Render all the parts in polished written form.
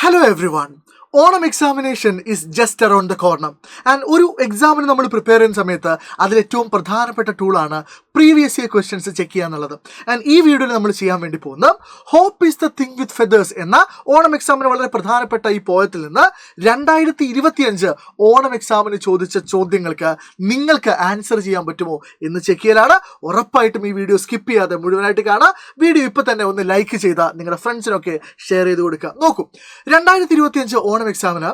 Hello everyone. Onam examination is just around the corner. And ഒരു എക്സാമിന് നമ്മൾ prepare ചെയ്യുന്ന സമയത്ത് അതിൽ ഏറ്റവും പ്രധാനപ്പെട്ട ടൂളാണ് പ്രീവിയസ് ഇയർ ക്വസ്റ്റ്യൻസ് ചെക്ക് ചെയ്യുക എന്നുള്ളത്. ആൻഡ് ഈ വീഡിയോയിൽ നമ്മൾ ചെയ്യാൻ വേണ്ടി പോകുന്ന hope is the thing with feathers എന്ന ഓണം എക്സാമിന് വളരെ പ്രധാനപ്പെട്ട ഈ പോയത്തിൽ നിന്ന് 2025 ഓണം എക്സാമിന് ചോദിച്ച ചോദ്യങ്ങൾക്ക് നിങ്ങൾക്ക് ആൻസർ ചെയ്യാൻ പറ്റുമോ എന്ന് ചെക്ക് ചെയ്യലാണ്. ഉറപ്പായിട്ടും ഈ വീഡിയോ സ്കിപ്പ് ചെയ്യാതെ മുഴുവനായിട്ട് കാണാം. വീഡിയോ ഇപ്പോൾ തന്നെ ഒന്ന് ലൈക്ക് ചെയ്താൽ നിങ്ങളുടെ ഫ്രണ്ട്സിനൊക്കെ ഷെയർ ചെയ്ത് കൊടുക്കുക. നോക്കൂ, 2025 ഓണം എക്സാമിന്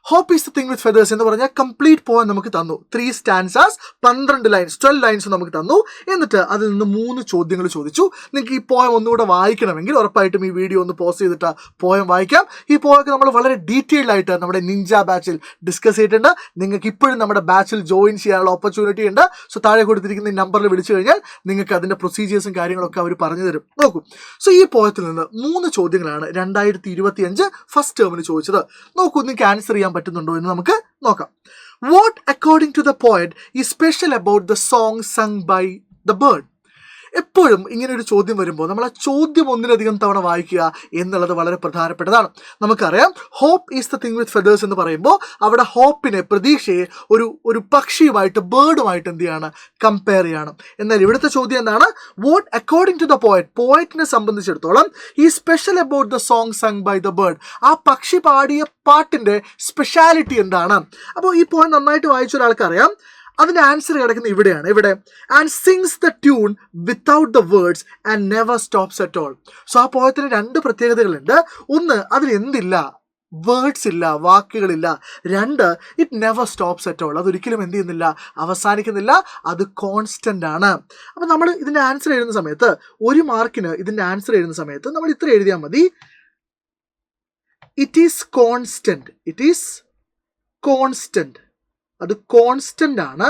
hope is the thing with feathers എന്ന് പറഞ്ഞാൽ കംപ്ലീറ്റ് പോയിൻ നമുക്ക് തന്നു. 3 സ്റ്റാൻസാസ് 12 ലൈൻസ് 12 ലൈൻസ് നമുക്ക് തന്നു. എന്നിട്ട് അതിൽ നിന്ന് 3 ചോദ്യങ്ങൾ ചോദിച്ചു. നിങ്ങൾക്ക് ഈ പോയം ഒന്നുകൂടെ വായിക്കണമെങ്കിൽ ഉറപ്പായിട്ടും ഈ വീഡിയോ ഒന്ന് പോസ് ചെയ്തിട്ട് പോയം വായിക്കാം. ഈ പോയൊക്കെ നമ്മൾ വളരെ ഡീറ്റെയിൽഡ് ആയിട്ട് നമ്മുടെ നിഞ്ച ബാച്ചിൽ ഡിസ്കസ് ചെയ്തിട്ടുണ്ട്. നിങ്ങൾക്ക് ഇപ്പോഴും നമ്മുടെ ബാച്ചിൽ ജോയിൻ ചെയ്യാനുള്ള ഓപ്പർച്യൂണിറ്റി ഉണ്ട്. സോ താഴെ കൊടുത്തിരിക്കുന്ന ഈ നമ്പറിൽ വിളിച്ചു കഴിഞ്ഞാൽ നിങ്ങൾക്ക് അതിൻ്റെ പ്രൊസീജിയേഴ്സും കാര്യങ്ങളൊക്കെ അവർ പറഞ്ഞു തരും. നോക്കൂ, സോ ഈ പോയത്തിൽ നിന്ന് 3 ചോദ്യങ്ങളാണ് 2025 ഫസ്റ്റ് ടേമിന് ചോദിച്ചത്. നോക്കൂ, നിങ്ങൾക്ക് ആൻസർ ചെയ്യാൻ പറ്റുന്നുണ്ടോ എന്ന് നമുക്ക് നോക്കാം. What according to the poet is special about the song sung by the bird? എപ്പോഴും ഇങ്ങനെ ഒരു ചോദ്യം വരുമ്പോൾ നമ്മൾ ആ ചോദ്യം ഒന്നിലധികം തവണ വായിക്കുക എന്നുള്ളത് വളരെ പ്രധാനപ്പെട്ടതാണ്. നമുക്കറിയാം hope is the thing with feathers എന്ന് പറയുമ്പോൾ അവിടെ ഹോപ്പിനെ, പ്രതീക്ഷയെ ഒരു പക്ഷിയുമായിട്ട്, ബേർഡുമായിട്ട് എന്ത് ചെയ്യാണ്, കമ്പയർ ചെയ്യണം. എന്നാൽ ഇവിടുത്തെ ചോദ്യം എന്താണ്? What according to the poet, പോയറ്റിനെ സംബന്ധിച്ചിടത്തോളം ഈ special about the song sung by the bird, ആ പക്ഷി പാടിയ പാട്ടിൻ്റെ സ്പെഷ്യാലിറ്റി എന്താണ്? അപ്പോൾ ഈ പോയിന്റ് നന്നായിട്ട് വായിച്ച ഒരാൾക്കറിയാം അതിൻ്റെ ആൻസർ കിടക്കുന്നത് ഇവിടെയാണ്. ഇവിടെ and sings the tune without the words and never stops at all. So ആ പോയത്തിന് 2 പ്രത്യേകതകളുണ്ട്. ഒന്ന്, അതിൽ എന്തില്ല, വേർഡ്സ് ഇല്ല, വാക്കുകളില്ല. 2, it never stops at all, അതൊരിക്കലും എന്ത് ചെയ്യുന്നില്ല, അവസാനിക്കുന്നില്ല, അത് കോൺസ്റ്റന്റ് ആണ്. അപ്പം നമ്മൾ ഇതിൻ്റെ ആൻസർ എഴുതുന്ന സമയത്ത് 1 മാർക്കിന് ഇതിൻ്റെ ആൻസർ എഴുതുന്ന സമയത്ത് നമ്മൾ ഇത്ര എഴുതിയാൽ മതി: it is constant. It is constant, അത് കോൺസ്റ്റന്റ് ആണ്.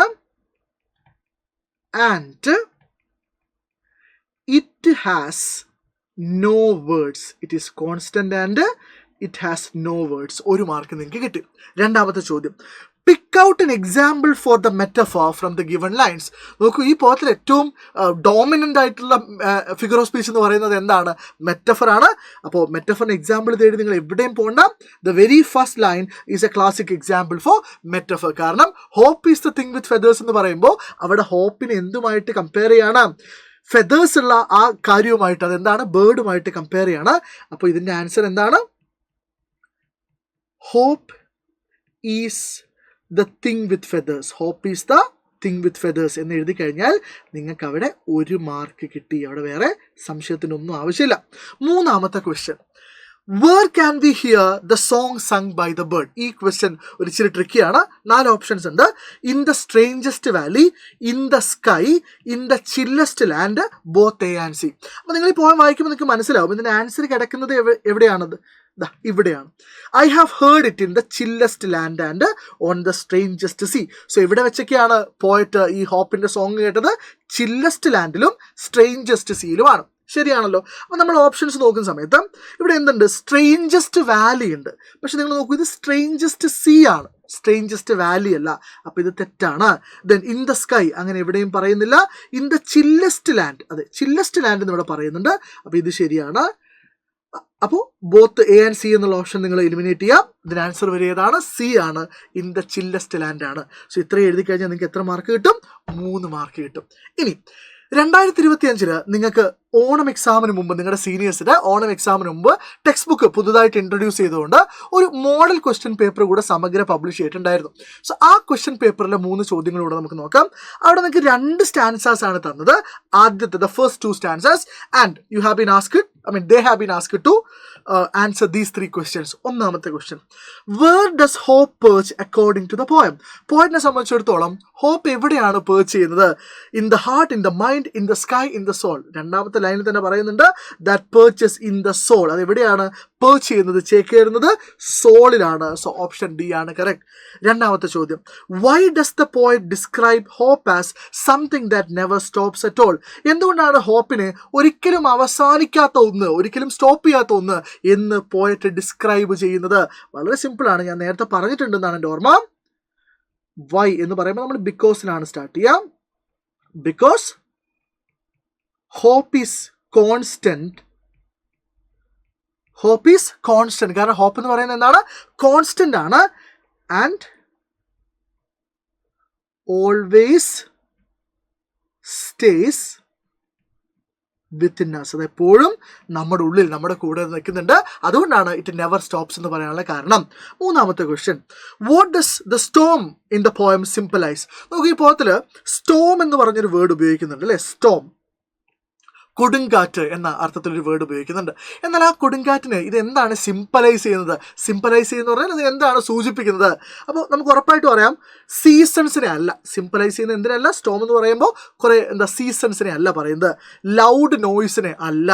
And it has no words. It is constant and it has no words. 1 mark നിങ്ങൾക്ക് കിട്ടി. രണ്ടാമത്തെ ചോദ്യം, pick out an example for the metaphor from the given lines. നോക്കൂ, ഈ പോയത്തിൽ ഏറ്റവും dominant ആയിട്ടുള്ള ഫിഗർ ഓഫ് സ്പീച്ച് എന്ന് പറയുന്നത് എന്താണ്? മെറ്റഫർ ആണ്. അപ്പോൾ മെറ്റഫറിന് എക്സാമ്പിൾ തേടി നിങ്ങൾ എവിടെയും പോകണ്ട. The very first line is a classic example for metaphor. കാരണം hope is the thing with feathers എന്ന് പറയുമ്പോൾ അവിടെ ഹോപ്പിനെ എന്തുമായിട്ട് കമ്പയർ ചെയ്യാണ്? ഫെദേഴ്സ് ഉള്ള ആ കാര്യവുമായിട്ട്, അതെന്താണ്, ബേർഡുമായിട്ട് കമ്പയർ ചെയ്യാണ്. അപ്പോൾ ഇതിൻ്റെ ആൻസർ എന്താണ്? Hope is the thing with feathers. Hope is the thing with feathers എന്ന് എഴുതി കഴിഞ്ഞാൽ നിങ്ങൾക്ക് അവിടെ 1 മാർക്ക് കിട്ടി. അവിടെ വേറെ സംശയത്തിനൊന്നും ആവശ്യമില്ല. മൂന്നാമത്തെ question, where can we hear the song sung by the bird? ഈ ക്വസ്റ്റ്യൻ ഒരു ഇച്ചിരി ട്രിക്കിയാണ്. 4 ഓപ്ഷൻസ് ഉണ്ട്. In the strangest valley, in the sky, in the chillest land, both A and C. അപ്പോൾ നിങ്ങൾ ഈ പോയം വായിക്കുമ്പോൾ നിങ്ങൾക്ക് മനസ്സിലാവും ഇതിൻ്റെ ആൻസർ കിടക്കുന്നത് എവിടെയാണത്. ഇവിടെയാണ്. I have heard it in the chillest land and on the strangest sea. So ഇവിടെ വെച്ചൊക്കെയാണ് പോയറ്റ് ഈ ഹോപ്പിൻ്റെ സോങ് കേട്ടത്. ചില്ലസ്റ്റ് ലാൻഡിലും സ്ട്രേഞ്ചസ്റ്റ് സീയിലുമാണ്. ശരിയാണല്ലോ. അപ്പോൾ നമ്മൾ ഓപ്ഷൻസ് നോക്കുന്ന സമയത്ത് ഇവിടെ എന്തുണ്ട്? സ്ട്രേഞ്ചസ്റ്റ് വാലി ഉണ്ട്. പക്ഷെ നിങ്ങൾ നോക്കൂ, ഇത് സ്ട്രേഞ്ചസ്റ്റ് സീ ആണ്, സ്ട്രേഞ്ചസ്റ്റ് വാലി അല്ല. അപ്പോൾ ഇത് തെറ്റാണ്. ദെൻ ഇൻ ദ സ്കൈ അങ്ങനെ എവിടെയും പറയുന്നില്ല. ഇൻ ദ ചില്ലസ്റ്റ് ലാൻഡ്, അതെ, ചില്ലസ്റ്റ് ലാൻഡ് എന്ന് ഇവിടെ പറയുന്നുണ്ട്. അപ്പോൾ ഇത് ശരിയാണ്. അപ്പോൾ ബോത്ത് എ ആൻഡ് സി എന്നുള്ള ഓപ്ഷൻ നിങ്ങൾ എലിമിനേറ്റ് ചെയ്യാം. ഇതിന് ആൻസർ വരികയാണ് സി ആണ്, ഇൻ ദ ചില്ലസ്റ്റ് ലാൻഡ് ആണ്. സോ ഇത്രയും എഴുതി കഴിഞ്ഞാൽ നിങ്ങൾക്ക് എത്ര മാർക്ക് കിട്ടും? 3 മാർക്ക് കിട്ടും. ഇനി 2025 നിങ്ങൾക്ക് ഓണം എക്സാമിന് മുമ്പ്, നിങ്ങളുടെ സീനിയേഴ്സിൻ്റെ ഓണം എക്സാമിന് മുമ്പ് ടെക്സ്റ്റ് ബുക്ക് പുതുതായിട്ട് ഇൻട്രൊഡ്യൂസ് ചെയ്തുകൊണ്ട് ഒരു മോഡൽ ക്വസ്റ്റ്യൻ പേപ്പർ കൂടെ സമഗ്ര പബ്ലിഷ് ചെയ്തിട്ടുണ്ടായിരുന്നു. സോ ആ ക്വസ്റ്റ്യൻ പേപ്പറിലെ 3 ചോദ്യങ്ങളൂടെ നമുക്ക് നോക്കാം. അവിടെ നിങ്ങൾക്ക് 2 സ്റ്റാൻസാസ് ആണ് തന്നത്. ആദ്യത്തെ, the first 2 stanzas, and you have been asked, they have been asked to answer these 3 questions. ഒന്നാമത്തെ question, where does hope perch according to the poem? പോയിന്റിനെ സംബന്ധിച്ചിടത്തോളം ഹോപ്പ് എവിടെയാണ് പേർച്ച് ചെയ്യുന്നത്? In the heart, in the mind, in the sky, in the soul. രണ്ടാമത്തെ ലൈനിൽ തന്നെ പറയുന്നുണ്ട് that perches in the soul. അത് എവിടെയാണ് പേർച്ച് ചെയ്യുന്നത്, ചേക്കേറുന്നത്? സോളിലാണ്. സോ ഓപ്ഷൻ ഡി ആണ് കറക്റ്റ്. രണ്ടാമത്തെ ചോദ്യം, why does the poet describe hope as something that never stops at all? എന്തുകൊണ്ടാണ് ഹോപ്പിനെ ഒരിക്കലും അവസാനിക്കാത്ത ഒന്ന്, ഒരിക്കലും സ്റ്റോപ്പ് ചെയ്യാത്ത ഒന്ന് എന്ന് പോയറ്റ് ഡിസ്ക്രൈബ് ചെയ്യുന്നത്? വളരെ സിമ്പിളാണ്. ഞാൻ നേരത്തെ പറഞ്ഞിട്ടുണ്ടെന്നാണ് എൻ്റെ ഓർമ്മ. വൈ എന്ന് പറയുമ്പോൾ നമ്മൾ ബിക്കോസിലാണ് സ്റ്റാർട്ട് ചെയ്യാം. Because hope is constant. Hope is constant. കാരണം ഹോപ്പ് എന്ന് പറയുന്നത് എന്താണ്? കോൺസ്റ്റന്റ് ആണ്. And always stays within us. അത് എപ്പോഴും നമ്മുടെ ഉള്ളിൽ, നമ്മുടെ കൂടെ നിൽക്കുന്നുണ്ട്. അതുകൊണ്ടാണ് ഇറ്റ് നെവർ സ്റ്റോപ്സ് എന്ന് പറയാനുള്ള കാരണം. മൂന്നാമത്തെ question, what does the storm in the poem symbolise? നമുക്ക് ഈ പോയത്തിൽ സ്റ്റോം എന്ന് പറഞ്ഞൊരു വേർഡ് ഉപയോഗിക്കുന്നുണ്ട് അല്ലേ? സ്റ്റോം, കൊടുങ്കാറ്റ് എന്ന അർത്ഥത്തിലൊരു വേർഡ് ഉപയോഗിക്കുന്നുണ്ട്. എന്നാൽ ആ കൊടുങ്കാറ്റിന് ഇത് എന്താണ് സിംപലൈസ് ചെയ്യുന്നത്? സിംപലൈസ് ചെയ്യുന്ന പറഞ്ഞാൽ അത് എന്താണ് സൂചിപ്പിക്കുന്നത്? അപ്പോൾ നമുക്ക് ഉറപ്പായിട്ട് പറയാം, സീസൺസിനെ അല്ല. സിംപലൈസ് ചെയ്യുന്ന എന്തിനല്ല? സ്റ്റോം എന്ന് പറയുമ്പോൾ കുറേ സീസൺസിനെ അല്ല പറയുന്നത്, ലൗഡ് നോയ്സിനെ അല്ല,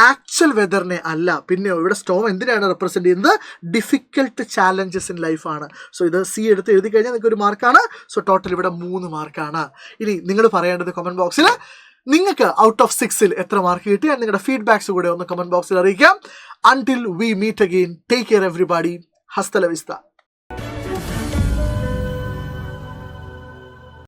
ആക്ച്വൽ വെതറിനെ അല്ല. പിന്നെ ഇവിടെ സ്റ്റോം എന്തിനാണ് റെപ്രസെൻറ്റ് ചെയ്യുന്നത്? ഡിഫിക്കൽട്ട് ചാലഞ്ചസ് ഇൻ ലൈഫാണ്. സോ ഇത് സി എടുത്ത് എഴുതി കഴിഞ്ഞാൽ നിങ്ങൾക്ക് ഒരു മാർക്കാണ്. സോ ടോട്ടൽ ഇവിടെ 3 മാർക്കാണ്. ഇനി നിങ്ങൾ പറയേണ്ടത് കമൻറ്റ് ബോക്സിൽ നിങ്ങൾക്ക് ഔട്ട് ഓഫ് 6 എത്ര മാർക്ക് കിട്ടി, നിങ്ങളുടെ ഫീഡ്ബാക്സ് കൂടെ ഒന്ന് കമൻറ്റ് ബോക്സിൽ അറിയിക്കാം. Until we meet again, take care everybody. ഹസ്ത ല വിസ്ത.